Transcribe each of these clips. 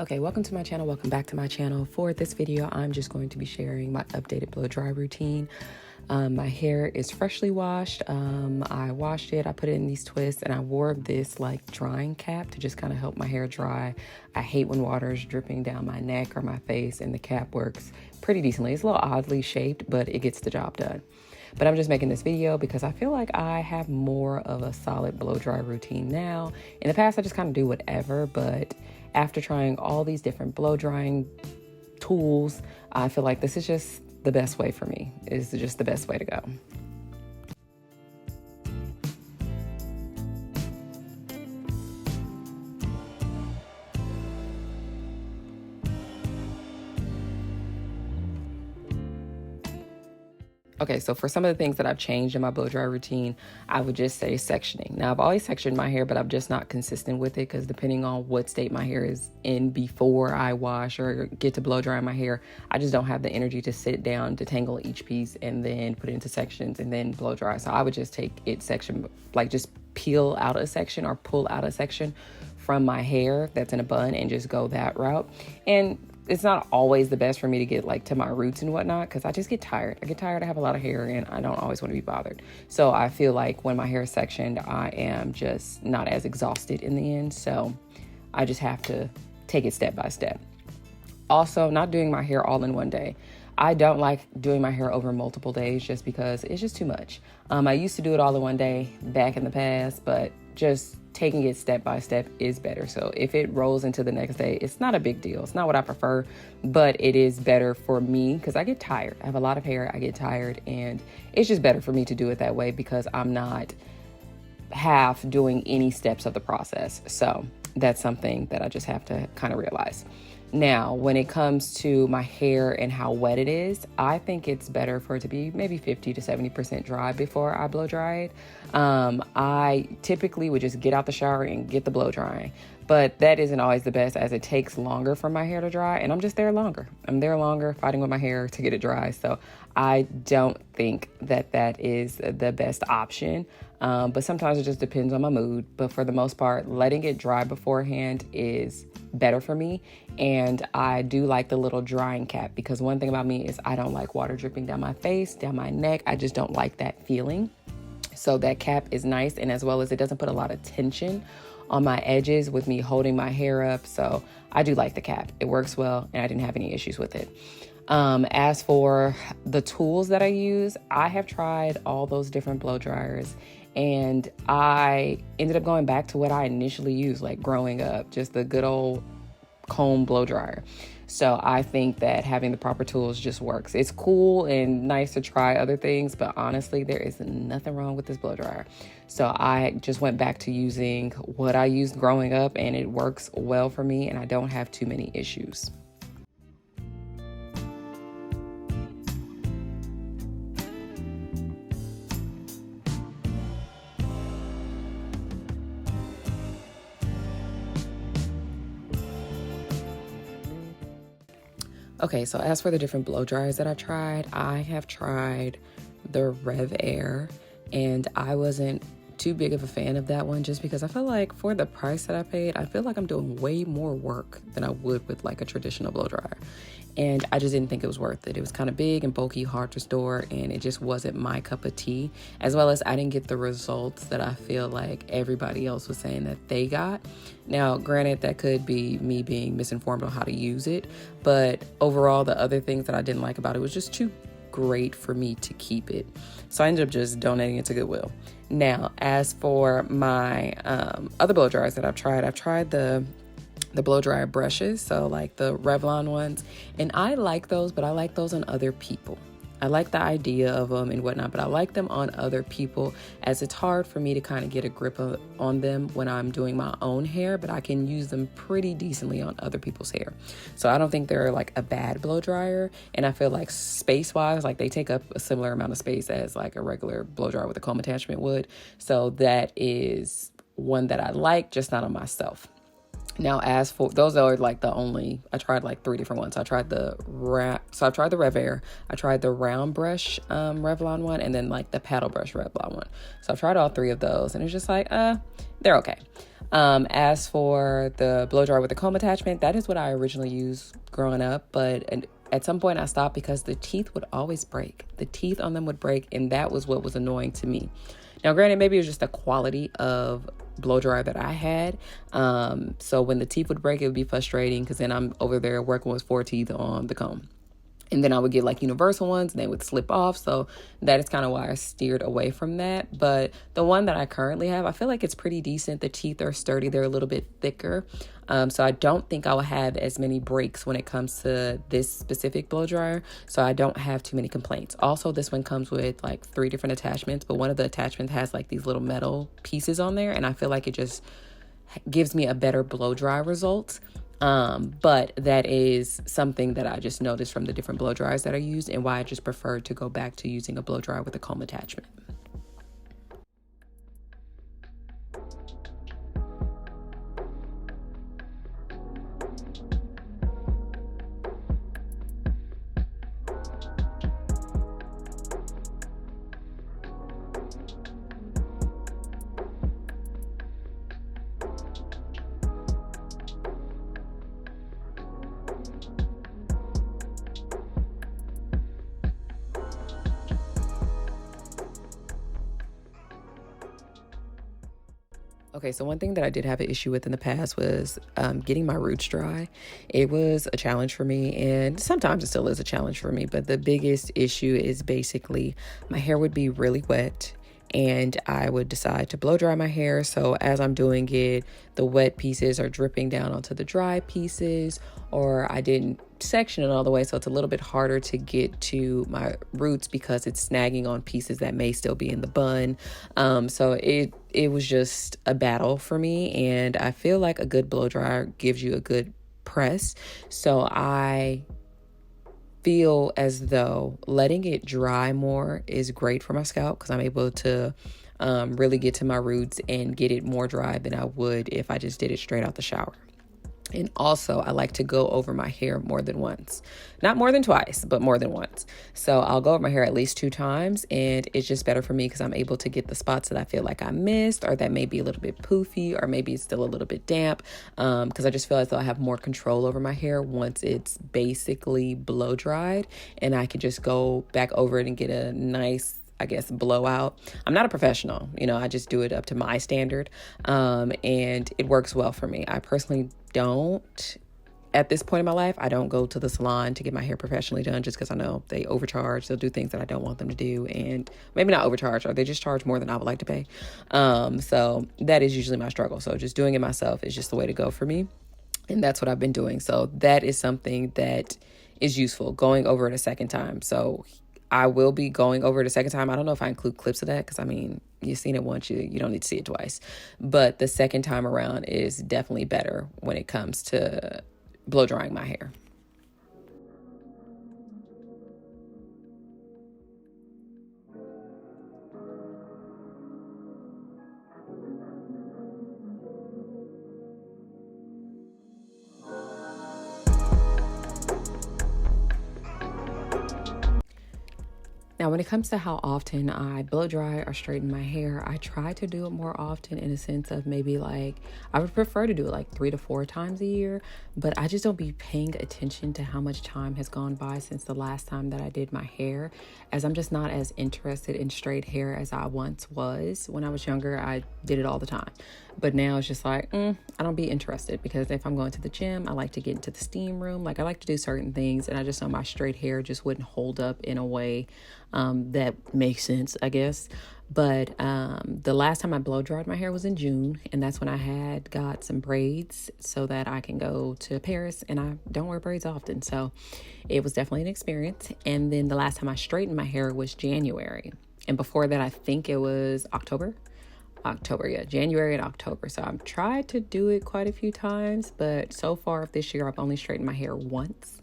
Okay, welcome to my channel. Welcome back to my channel. For this video, I'm just going to be sharing my updated blow dry routine. My hair is freshly washed. I washed it, I put it in these twists, and I wore this like drying cap to just kind of help my hair dry. I hate when water is dripping down my neck or my face, and the cap works pretty decently. It's a little oddly shaped, but it gets the job done. But I'm just making this video because I feel like I have more of a solid blow dry routine now. In the past, I just kind of do whatever, but after trying all these different blow drying tools, I feel like this is just the best way for me. It's just the best way to go. Okay, so for some of the things that I've changed in my blow dry routine, I would just say sectioning. Now, I've always sectioned my hair, but I'm just not consistent with it because depending on what state my hair is in before I wash or get to blow dry my hair, I just don't have the energy to sit down, detangle each piece, and then put it into sections and then blow dry. So I would just take it section, like just peel out a section or pull out a section from my hair that's in a bun and just go that route. And it's not always the best for me to get like to my roots and whatnot because I just get tired. I get tired, I have a lot of hair and I don't always want to be bothered. So I feel like when my hair is sectioned, I am just not as exhausted in the end. So I just have to take it step by step. Also, not doing my hair all in one day. I don't like doing my hair over multiple days just because it's just too much. I used to do it all in one day back in the past, but just taking it step by step is better. So if it rolls into the next day, it's not a big deal. It's not what I prefer, but it is better for me because I get tired. I have a lot of hair, I get tired, and it's just better for me to do it that way because I'm not half doing any steps of the process. So that's something that I just have to kind of realize. Now, when it comes to my hair and how wet it is, I think it's better for it to be maybe 50 to 70% dry before I blow dry it. I typically would just get out the shower and get the blow drying, but that isn't always the best as it takes longer for my hair to dry and I'm just there longer. I'm there longer fighting with my hair to get it dry. So I don't think that that is the best option. But sometimes it just depends on my mood. But for the most part, letting it dry beforehand is better for me. And I do like the little drying cap because one thing about me is I don't like water dripping down my face, down my neck. I just don't like that feeling. So that cap is nice. And as well as it doesn't put a lot of tension on my edges with me holding my hair up. So I do like the cap. It works well and I didn't have any issues with it. As for the tools that I use, I have tried all those different blow dryers and I ended up going back to what I initially used, like growing up, just the good old comb blow dryer. So I think that having the proper tools just works. It's cool and nice to try other things, but honestly, there is nothing wrong with this blow dryer. So I just went back to using what I used growing up and it works well for me and I don't have too many issues. Okay, so as for the different blow dryers that I have tried the Rev Air, and I wasn't too big of a fan of that one just because I feel like for the price that I paid, I feel like I'm doing way more work than I would with like a traditional blow dryer. And I just didn't think it was worth it. It was kind of big and bulky, hard to store, and it just wasn't my cup of tea. As well as I didn't get the results that I feel like everybody else was saying that they got. Now, granted, that could be me being misinformed on how to use it, but overall, the other things that I didn't like about it was just too great for me to keep it. So I ended up just donating it to Goodwill. Now, as for my other blow dryers that I've tried the blow dryer brushes, so like the Revlon ones, and I like those, but I like those on other people. I like the idea of them and whatnot, but I like them on other people as it's hard for me to kind of get a grip on them when I'm doing my own hair, but I can use them pretty decently on other people's hair. So I don't think they're like a bad blow dryer. And I feel like space-wise, like they take up a similar amount of space as like a regular blow dryer with a comb attachment would. So that is one that I like, just not on myself. Now, as for those are like the only, I tried like 3 different ones. I tried I've tried the Rev Air, I tried the round brush Revlon one, and then like the paddle brush Revlon one. So I've tried all 3 of those, and it's just like, they're okay. As for the blow dryer with the comb attachment, that is what I originally used growing up, but at some point I stopped because the teeth would always break. The teeth on them would break, and that was what was annoying to me. Now, granted, maybe it was just the quality of blow dryer that I had. So when the teeth would break, it would be frustrating because then I'm over there working with 4 teeth on the comb. And then I would get like universal ones and they would slip off. So that is kind of why I steered away from that. But the one that I currently have, I feel like it's pretty decent. The teeth are sturdy. They're a little bit thicker. So I don't think I will have as many breaks when it comes to this specific blow dryer. So I don't have too many complaints. Also, this one comes with like 3 different attachments, but one of the attachments has like these little metal pieces on there. And I feel like it just gives me a better blow dry result. But that is something that I just noticed from the different blow dryers that I used and why I just prefer to go back to using a blow dryer with a comb attachment. Okay, so one thing that I did have an issue with in the past was getting my roots dry. It was a challenge for me, and sometimes it still is a challenge for me, but the biggest issue is basically my hair would be really wet and I would decide to blow dry my hair. So as I'm doing it, the wet pieces are dripping down onto the dry pieces, or I didn't section it all the way, so it's a little bit harder to get to my roots because it's snagging on pieces that may still be in the bun. So it was just a battle for me, and I feel like a good blow dryer gives you a good press. So I feel as though letting it dry more is great for my scalp because I'm able to really get to my roots and get it more dry than I would if I just did it straight out the shower. And also, I like to go over my hair more than once. Not more than twice, but more than once. So I'll go over my hair at least 2 times, and it's just better for me because I'm able to get the spots that I feel like I missed, or that may be a little bit poofy, or maybe it's still a little bit damp, because I just feel as though I have more control over my hair once it's basically blow dried, and I can just go back over it and get a nice, I guess, blowout. I'm not a professional, I just do it up to my standard. And it works well for me. I personally don't, at this point in my life, I don't go to the salon to get my hair professionally done just because I know they overcharge. They'll do things that I don't want them to do, and maybe not overcharge, or they just charge more than I would like to pay. So that is usually my struggle. So just doing it myself is just the way to go for me. And that's what I've been doing. So that is something that is useful, going over it a second time. So I will be going over it a second time. I don't know if I include clips of that because, you've seen it once, you don't need to see it twice. But the second time around is definitely better when it comes to blow drying my hair. Now, when it comes to how often I blow dry or straighten my hair, I try to do it more often in a sense of maybe like, I would prefer to do it like 3 to 4 times a year, but I just don't be paying attention to how much time has gone by since the last time that I did my hair, as I'm just not as interested in straight hair as I once was. When I was younger, I did it all the time. But now it's just like, I don't be interested, because if I'm going to the gym, I like to get into the steam room. Like, I like to do certain things, and I just know my straight hair just wouldn't hold up in a way that makes sense, I guess. But the last time I blow dried my hair was in June, and that's when I had got some braids so that I can go to Paris, and I don't wear braids often. So it was definitely an experience. And then the last time I straightened my hair was January. And before that, I think it was October, yeah, January and October. So I've tried to do it quite a few times, but so far this year I've only straightened my hair once,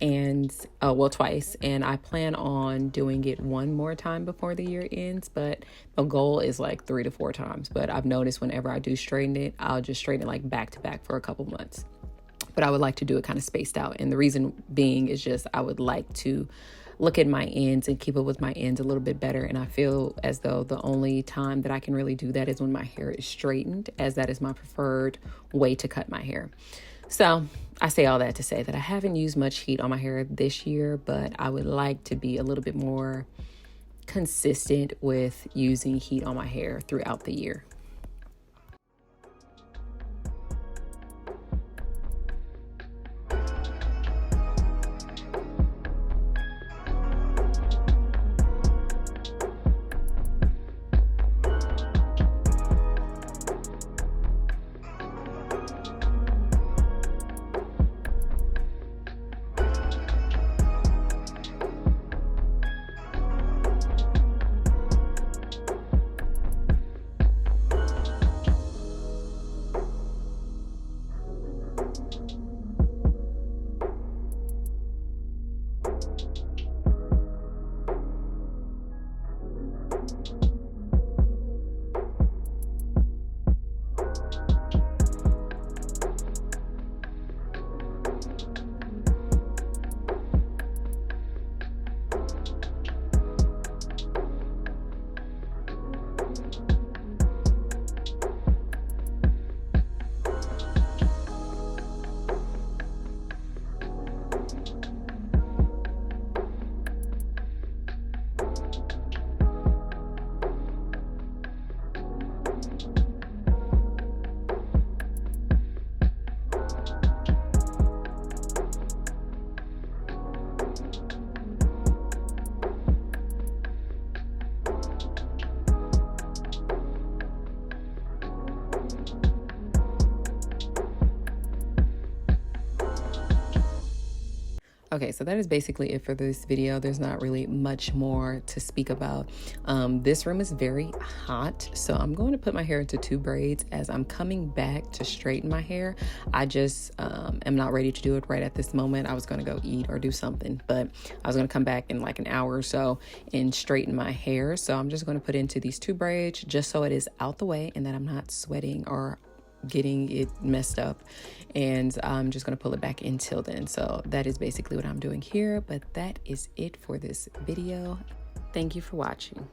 and well, twice, and I plan on doing it one more time before the year ends, but the goal is like 3 to 4 times. But I've noticed whenever I do straighten it, I'll just straighten it like back to back for a couple months. But I would like to do it kind of spaced out, and the reason being is just I would like to look at my ends and keep up with my ends a little bit better. And I feel as though the only time that I can really do that is when my hair is straightened, as that is my preferred way to cut my hair. So I say all that to say that I haven't used much heat on my hair this year, but I would like to be a little bit more consistent with using heat on my hair throughout the year. Okay, so that is basically it for this video. There's not really much more to speak about. This room is very hot, so I'm going to put my hair into 2 braids as I'm coming back to straighten my hair. I just am not ready to do it right at this moment. I was going to go eat or do something, but I was going to come back in like an hour or so and straighten my hair. So I'm just going to put into these 2 braids just so it is out the way and that I'm not sweating or getting it messed up, and I'm just going to pull it back until then. So that is basically what I'm doing here, but that is it for this video. Thank you for watching.